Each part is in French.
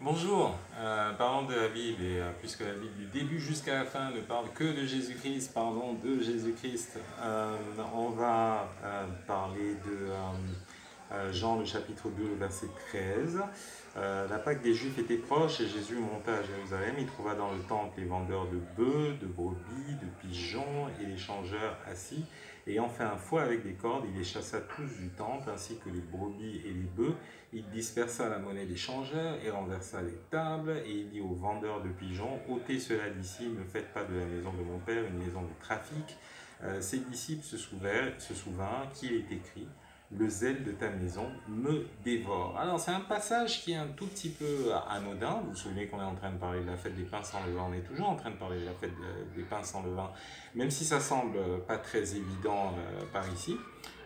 Bonjour, parlons de la Bible et puisque la Bible du début jusqu'à la fin ne parle que de Jésus-Christ, parlons de Jésus-Christ. On va parler de Jean le chapitre 2, le verset 13. La Pâque des Juifs était proche et Jésus monta à Jérusalem. Il trouva dans le temple les vendeurs de bœufs, de brebis, de pigeons et les changeurs assis. Ayant fait un fouet avec des cordes, il les chassa tous du temple, ainsi que les brebis et les bœufs. Il dispersa la monnaie des changeurs et renversa les tables, et il dit aux vendeurs de pigeons, ôtez cela d'ici, ne faites pas de la maison de mon père une maison de trafic. Ses disciples se souvinrent qu'il est écrit, le zèle de ta maison me dévore. Alors c'est un passage qui est un tout petit peu anodin. Vous vous souvenez qu'on est en train de parler de la fête des pains sans levain. On est toujours en train de parler de la fête des pains sans levain, même si ça semble pas très évident par ici.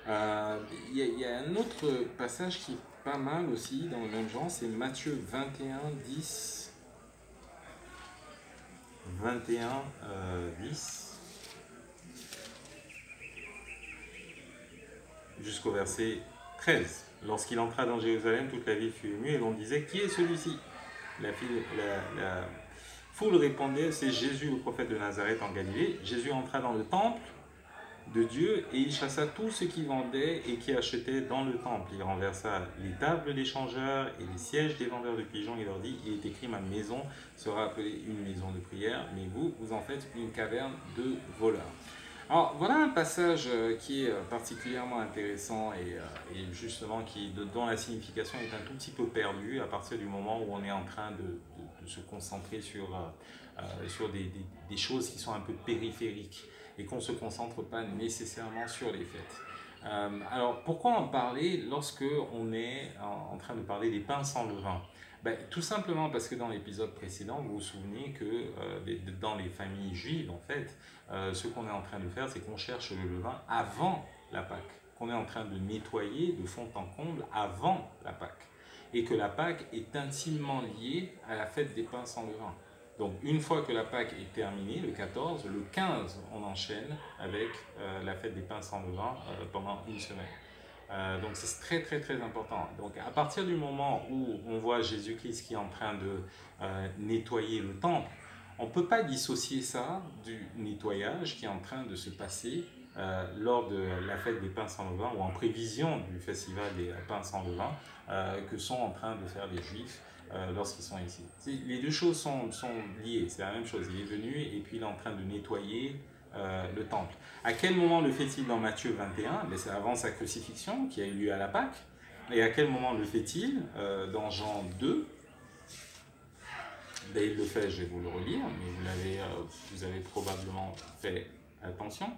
Il y a un autre passage qui est pas mal aussi dans le même genre, c'est Matthieu 21, 10. 21, 10. Jusqu'au verset 13. Lorsqu'il entra dans Jérusalem, toute la ville fut émue et l'on disait, qui est celui-ci? La foule répondait, c'est Jésus, le prophète de Nazareth en Galilée. Jésus entra dans le temple de Dieu et il chassa tous ceux qui vendaient et qui achetaient dans le temple. Il renversa les tables des changeurs et les sièges des vendeurs de pigeons. Il leur dit, il est écrit, ma maison sera appelée une maison de prière, mais vous en faites une caverne de voleurs. Alors voilà un passage qui est particulièrement intéressant et justement dont la signification est un tout petit peu perdue à partir du moment où on est en train de se concentrer sur des choses qui sont un peu périphériques et qu'on ne se concentre pas nécessairement sur les faits. Alors pourquoi en parler lorsque on est en train de parler des pains sans levain? Tout simplement parce que dans l'épisode précédent, vous vous souvenez que dans les familles juives, en fait, ce qu'on est en train de faire, c'est qu'on cherche le levain avant la Pâque, qu'on est en train de nettoyer de fond en comble avant la Pâque, et que la Pâque est intimement liée à la fête des pains sans levain. Donc une fois que la Pâque est terminée, le 14, le 15, on enchaîne avec la fête des pains sans levain pendant une semaine. Donc c'est très très très important. Donc à partir du moment où on voit Jésus-Christ qui est en train de nettoyer le temple, on ne peut pas dissocier ça du nettoyage qui est en train de se passer lors de la fête des pains sans levain ou en prévision du festival des pains sans levain que sont en train de faire les Juifs lorsqu'ils sont ici. Les deux choses sont liées, c'est la même chose. Il est venu et puis il est en train de nettoyer le temple. À quel moment le fait-il dans Matthieu 21? C'est avant sa crucifixion qui a eu lieu à la Pâque. Et à quel moment le fait-il dans Jean 2? Il le fait, je vais vous le relire, mais vous avez probablement fait attention.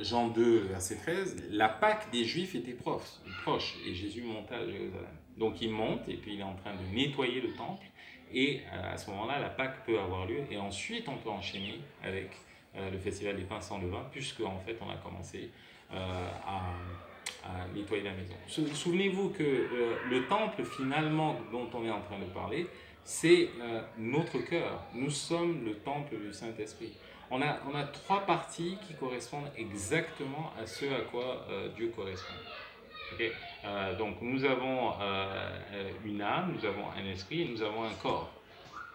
Jean 2, verset 13, la Pâque des Juifs était proche et Jésus monta à Jérusalem. Donc il monte et puis il est en train de nettoyer le temple et à ce moment-là, la Pâque peut avoir lieu et ensuite on peut enchaîner avec le festival des pains sans levain, puisque en fait on a commencé à nettoyer la maison. Souvenez-vous que le temple finalement dont on est en train de parler, c'est notre cœur. Nous sommes le temple du Saint-Esprit. On a trois parties qui correspondent exactement à ce à quoi Dieu correspond. Okay. Donc nous avons une âme, nous avons un esprit et nous avons un corps.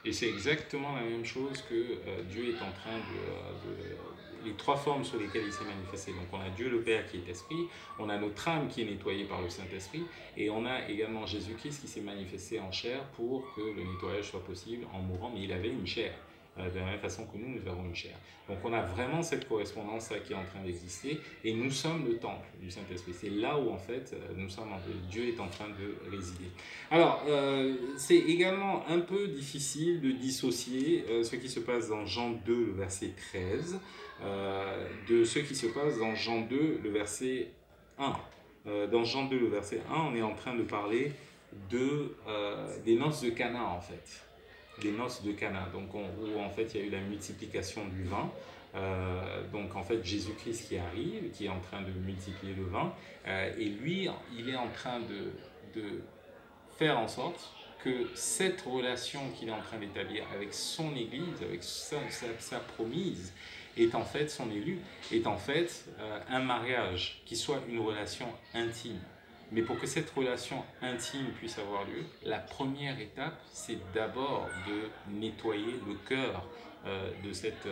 Et c'est exactement la même chose que Dieu est en train les trois formes sur lesquelles il s'est manifesté. Donc on a Dieu le Père qui est esprit, on a notre âme qui est nettoyée par le Saint-Esprit, et on a également Jésus-Christ qui s'est manifesté en chair pour que le nettoyage soit possible en mourant, mais il avait une chair. De la même façon que nous avons une chair. Donc on a vraiment cette correspondance-là qui est en train d'exister, et nous sommes le temple du Saint-Esprit. C'est là où en fait Dieu est en train de résider. Alors, c'est également un peu difficile de dissocier ce qui se passe dans Jean 2, le verset 13, de ce qui se passe dans Jean 2, le verset 1. Dans Jean 2, le verset 1, on est en train de parler des noces de Cana en fait. Des noces de Cana, donc où en fait il y a eu la multiplication du vin. Donc en fait Jésus-Christ qui arrive, qui est en train de multiplier le vin, et lui il est en train de faire en sorte que cette relation qu'il est en train d'établir avec son Église, avec sa promise, est en fait son élu, est en fait un mariage qui soit une relation intime. Mais pour que cette relation intime puisse avoir lieu, la première étape, c'est d'abord de nettoyer le cœur de cette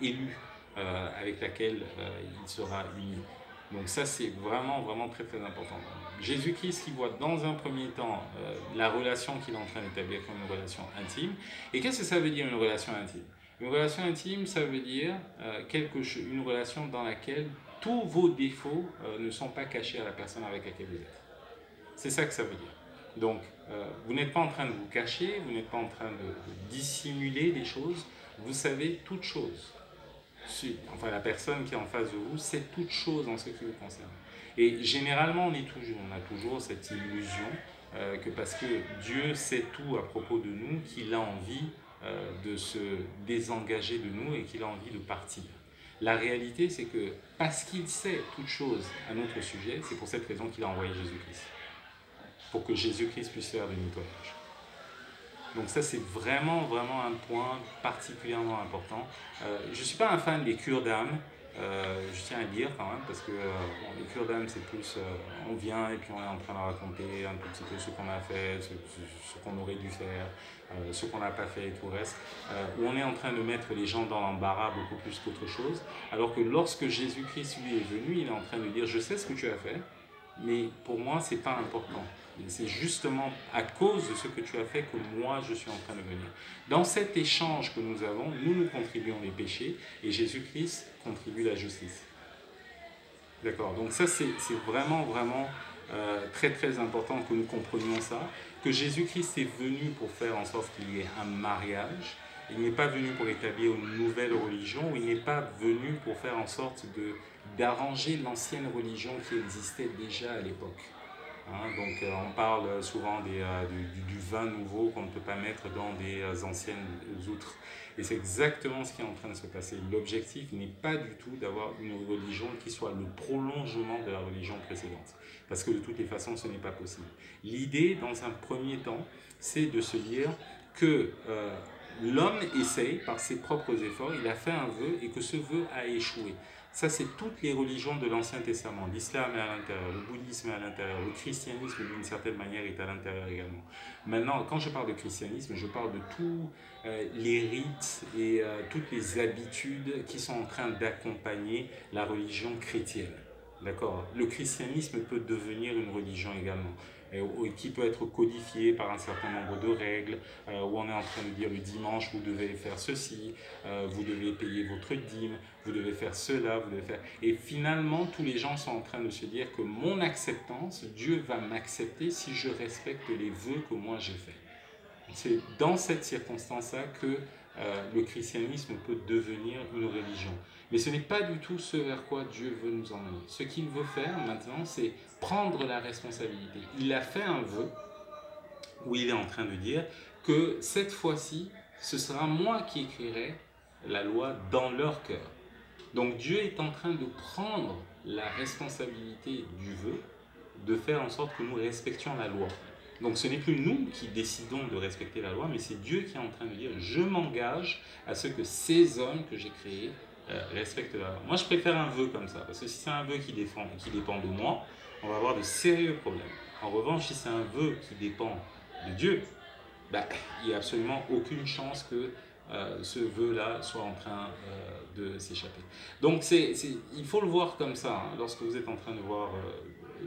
élue avec laquelle il sera uni. Donc ça, c'est vraiment, vraiment très, très important. Jésus-Christ qui voit dans un premier temps la relation qu'il est en train d'établir comme une relation intime. Et qu'est-ce que ça veut dire une relation intime? Une relation intime, ça veut dire une relation dans laquelle tous vos défauts ne sont pas cachés à la personne avec laquelle vous êtes. C'est ça que ça veut dire. Donc, vous n'êtes pas en train de vous cacher, vous n'êtes pas en train de dissimuler des choses, vous savez toutes choses. Enfin, la personne qui est en face de vous sait toutes choses en ce qui vous concerne. Et généralement, on a toujours cette illusion que parce que Dieu sait tout à propos de nous, qu'il a envie de se désengager de nous et qu'il a envie de partir. La réalité, c'est que parce qu'il sait toutes choses à notre sujet, c'est pour cette raison qu'il a envoyé Jésus-Christ. Pour que Jésus-Christ puisse faire du nettoyage. Donc ça, c'est vraiment, vraiment un point particulièrement important. Je ne suis pas un fan des cures d'âme, je tiens à le dire quand même, parce que les cures d'âme, c'est plus, on vient et puis on est en train de raconter un tout petit peu ce qu'on a fait, ce qu'on aurait dû faire, ce qu'on n'a pas fait et tout le reste, où on est en train de mettre les gens dans l'embarras beaucoup plus qu'autre chose, alors que lorsque Jésus-Christ lui est venu, il est en train de dire, je sais ce que tu as fait, mais pour moi, ce n'est pas important. C'est justement à cause de ce que tu as fait que moi, je suis en train de venir. Dans cet échange que nous avons, nous contribuons les péchés et Jésus-Christ contribue la justice. D'accord? Donc ça, c'est vraiment, vraiment très, très important que nous comprenions ça, que Jésus-Christ est venu pour faire en sorte qu'il y ait un mariage. Il n'est pas venu pour établir une nouvelle religion, il n'est pas venu pour faire en sorte d'arranger l'ancienne religion qui existait déjà à l'époque. Donc on parle souvent du vin nouveau qu'on ne peut pas mettre dans des anciennes outres. Et c'est exactement ce qui est en train de se passer. L'objectif n'est pas du tout d'avoir une religion qui soit le prolongement de la religion précédente. Parce que de toutes les façons, ce n'est pas possible. L'idée, dans un premier temps, c'est de se dire que l'homme essaye, par ses propres efforts, il a fait un vœu et que ce vœu a échoué. Ça, c'est toutes les religions de l'Ancien Testament. L'islam est à l'intérieur, le bouddhisme est à l'intérieur, le christianisme, d'une certaine manière, est à l'intérieur également. Maintenant, quand je parle de christianisme, je parle de tous les rites et toutes les habitudes qui sont en train d'accompagner la religion chrétienne. D'accord? Le christianisme peut devenir une religion également, qui peut être codifiée par un certain nombre de règles, où on est en train de dire le dimanche, vous devez faire ceci, vous devez payer votre dîme, vous devez faire cela, vous devez faire... Et finalement, tous les gens sont en train de se dire que mon acceptance, Dieu va m'accepter si je respecte les vœux que moi j'ai faits. C'est dans cette circonstance-là que le christianisme peut devenir une religion. Mais ce n'est pas du tout ce vers quoi Dieu veut nous emmener. Ce qu'il veut faire maintenant, c'est prendre la responsabilité. Il a fait un vœu où il est en train de dire que cette fois-ci, ce sera moi qui écrirai la loi dans leur cœur. Donc Dieu est en train de prendre la responsabilité du vœu, de faire en sorte que nous respections la loi. Donc ce n'est plus nous qui décidons de respecter la loi, mais c'est Dieu qui est en train de dire « je m'engage à ce que ces hommes que j'ai créés respectent la loi ». Moi je préfère un vœu comme ça, parce que si c'est un vœu qui dépend de moi, on va avoir de sérieux problèmes. En revanche, si c'est un vœu qui dépend de Dieu, il n'y a absolument aucune chance que ce vœu-là soit en train de s'échapper. Donc il faut le voir comme ça, hein, lorsque vous êtes en train de voir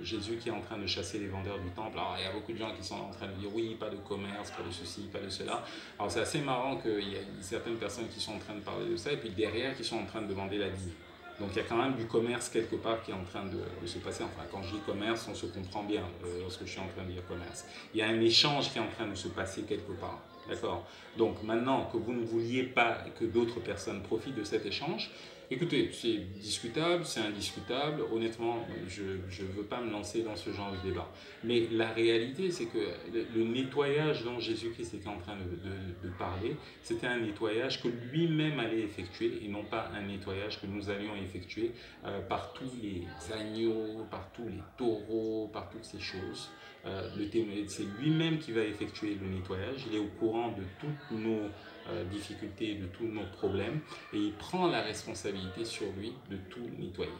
Jésus qui est en train de chasser les vendeurs du temple. Alors il y a beaucoup de gens qui sont en train de dire oui, pas de commerce, pas de ceci, pas de cela. Alors c'est assez marrant qu'il y a certaines personnes qui sont en train de parler de ça et puis derrière qui sont en train de demander la dîme. Donc il y a quand même du commerce quelque part qui est en train de se passer. Enfin, quand je dis commerce, on se comprend bien lorsque je suis en train de dire commerce. Il y a un échange qui est en train de se passer quelque part. D'accord? Donc maintenant que vous ne vouliez pas que d'autres personnes profitent de cet échange, écoutez, c'est discutable, c'est indiscutable. Honnêtement, je ne veux pas me lancer dans ce genre de débat. Mais la réalité, c'est que le nettoyage dont Jésus-Christ était en train de parler, c'était un nettoyage que lui-même allait effectuer et non pas un nettoyage que nous allions effectuer par tous les agneaux, par tous les taureaux, par toutes ces choses. C'est lui-même qui va effectuer le nettoyage. Il est au courant de toutes nos difficultés, de tous nos problèmes, et il prend la responsabilité sur lui de tout nettoyer.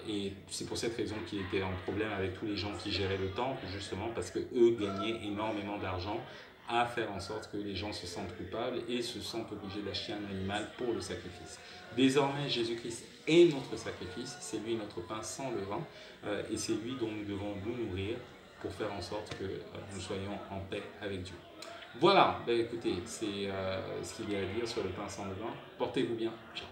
Et c'est pour cette raison qu'il était en problème avec tous les gens qui géraient le temple, justement parce que eux gagnaient énormément d'argent à faire en sorte que les gens se sentent coupables et se sentent obligés d'acheter un animal pour le sacrifice. Désormais, Jésus-Christ est notre sacrifice, c'est lui notre pain sans levain, et c'est lui dont nous devons nous nourrir pour faire en sorte que nous soyons en paix avec Dieu. Voilà, ben écoutez, c'est ce qu'il y a à dire sur le pain sans levain. Portez-vous bien. Ciao.